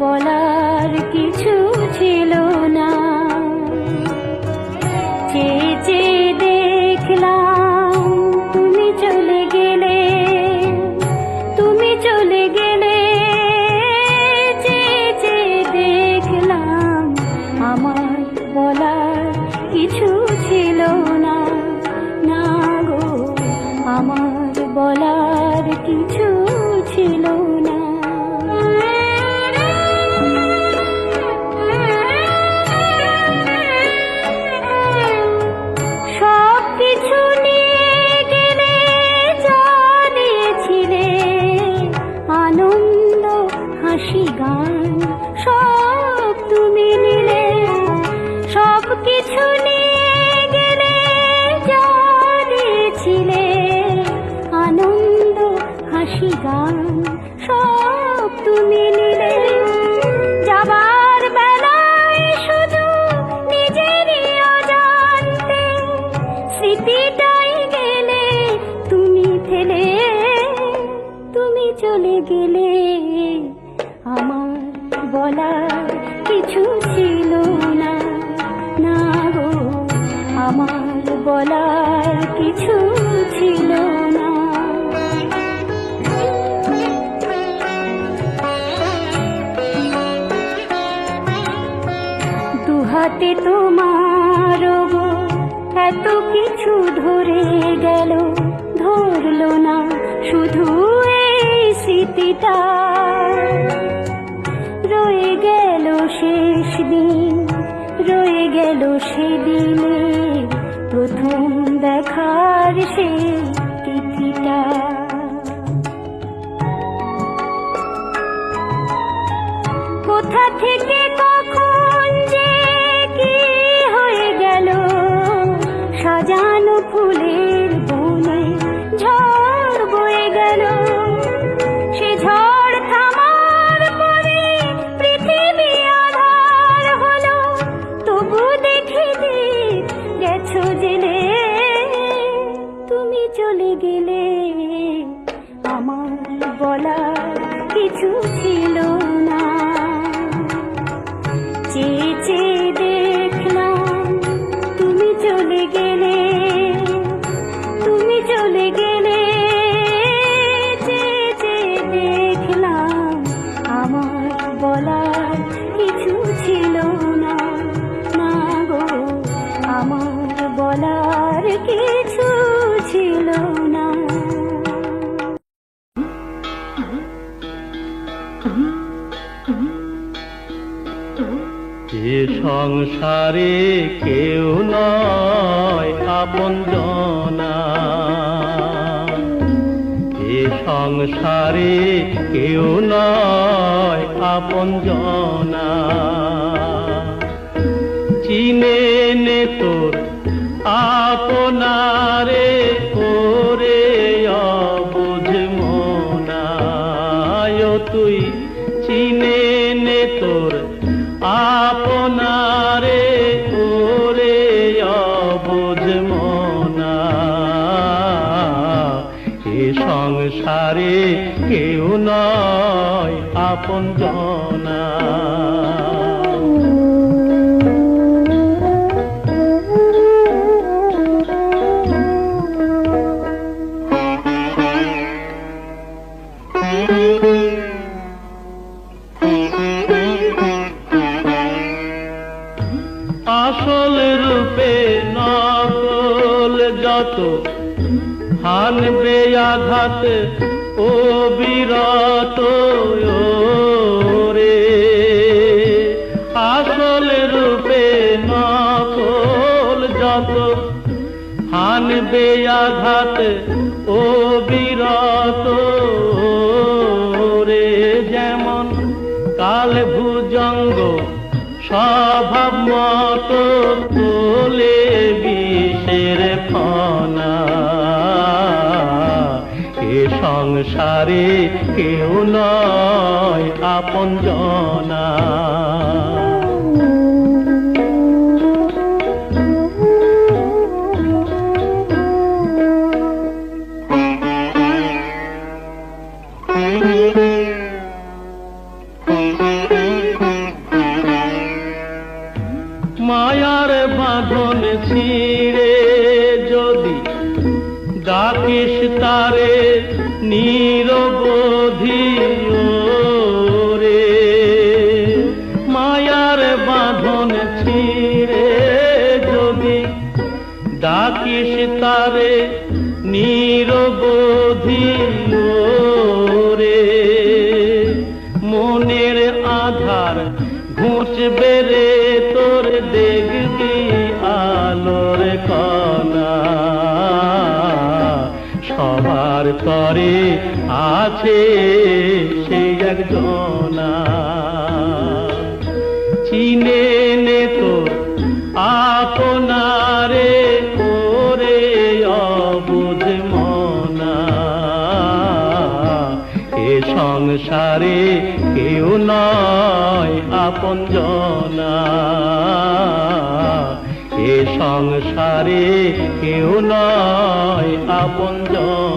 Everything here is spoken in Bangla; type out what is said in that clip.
বলার কিছু ছিল না। চেয়ে চেয়ে দেখলাম তুমি চলে গেলে, তুমি চলে গেলে। চেয়ে চেয়ে দেখলাম আমার বলার কিছু ছিল না। না গো, আমার বলার কিছু ছিল না। সব কিছু নিয়ে গেলে, যা দিয়েছিলে আনন্দ হাসি গান, সব তুমি নিলে। সব কিছু নিয়ে গেলে, যা দিয়েছিলে আনন্দ হাসি গান, সব তুমি নিলে। যাবার বেলায় শুধু নিজেরই অজান্তে স্মৃতিটাই গেলে তুমি ফেলে। তুমি চলে গেলে, আমার বলার কিছু ছিল না। না গো, আমার বলার কিছু ছিল না। দুহাতে তোমার গো এত কিছু ধরে গেল, ধরলো না শুধু এই স্মৃতিটা। রয়ে গেল শেষ দিন, রয়ে গেল সেদিনে প্রথম দেখার সেই তিথিটা। কোথা থেকে কখন যে কি হয়ে গেল, সাজানো ফুলের বনে ঝড় বয়ে গেল। সে ঝড় থামার পরে পৃথিবী আধার হলো, তবু দেখে গেছো জেলে। তুমি চলে গেলে, আমার বলার কিছু ছিল না। চেয়ে চেয়ে দেখলাম তুমি চলে গেলে, তুমি চলে গেলে। চেয়ে চেয়ে দেখলাম আমার বলার কিছু ছিল না। না গো, আমার বলার কিছু ছিল না। এ সংসারে কেউ নয় আপনজনা, এ সংসারে কেউ নয় আপনজনা। চিনে নে তোর আপনারে করে অবুঝ মনায়, তুই চিনে নে তোর আপনারে ওরে অবুঝ মনা। এ সংসারে কেউ নয় আপনজনা। আসল রূপে নকল যত হানবে আঘাত ও বিরত রে। আসল রূপে নকল যত হানবে আঘাত ও বিরত রে। যেমন কাল ভুজঙ্গ স্বভাব মতো তোলে বিষের ফনা। এ সংসারে কেউ নয় আপনজনা। মায়ার বাঁধন ছিঁড়ে যদি ডাকিস তারে নিরবধি রে, মায়ার বাঁধন ছিঁড়ে যদি ডাকিস তারে নিরবধি রে, মনের আধার ঘুচবে রে তোর দেখবি আলোর কণা, সবার তরে আছে সেই একজনা, চিনে নে তোর আপনারে ওরে অবুঝ মনা, এ সংসারে কেউ নয় আপনজনা, এ সংসারে কেউ নয় আপনজনা।